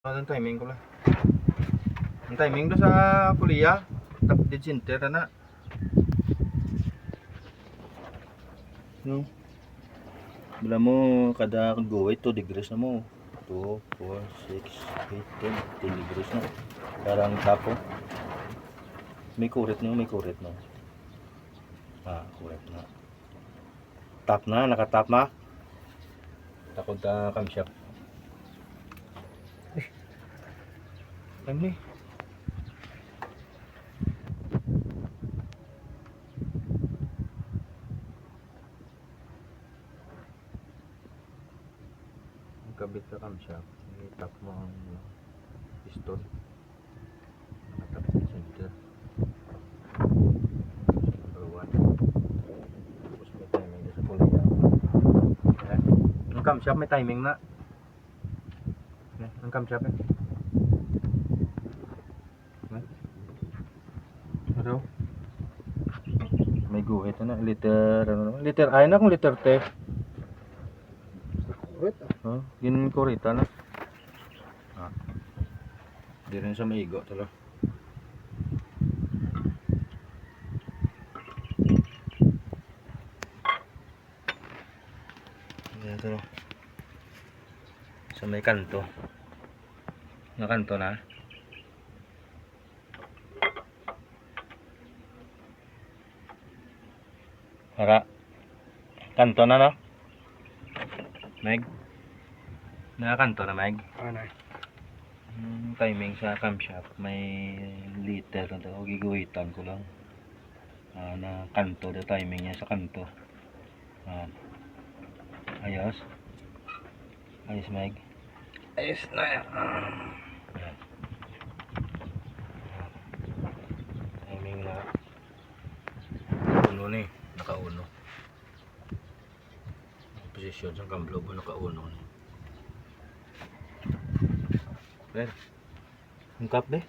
Anong timing ko lang? Ang timing do sa kuliah, top dead center na. No. Bala mo kada go 2 degrees na mo. 2, 4, 6, 8, 10, 10 degrees na. Parang tapo. May kurit no, may kurit no. Kurit na. Tap na, nakatap na. Takot na camshaft. Time ni. Kabit ka camshaft, i-tap mo ang piston. Nakatap sa center. Number 1. Tapos may timing na sa kuliah. Ang camshaft may timing na. Ang camshaft eh. Ano? May guhit na liter ano naman? Liter ay na kung liter T. Gin kurita na. Di rin sa maigo talo. Ito sa may kanto. Na kanto na. Para kanto na no? Meg. Nakakanto na Meg. Ano? Timing sa camshaft may liter na daw giguhitan ko lang. Na kanto the timing niya sa kanto. Ayos. Ayos Meg. Ayos na yan. Timing na. Uno ni, nakauno. Posisyon sa kamblo mo nakauno ni. Ben. Ang kap be.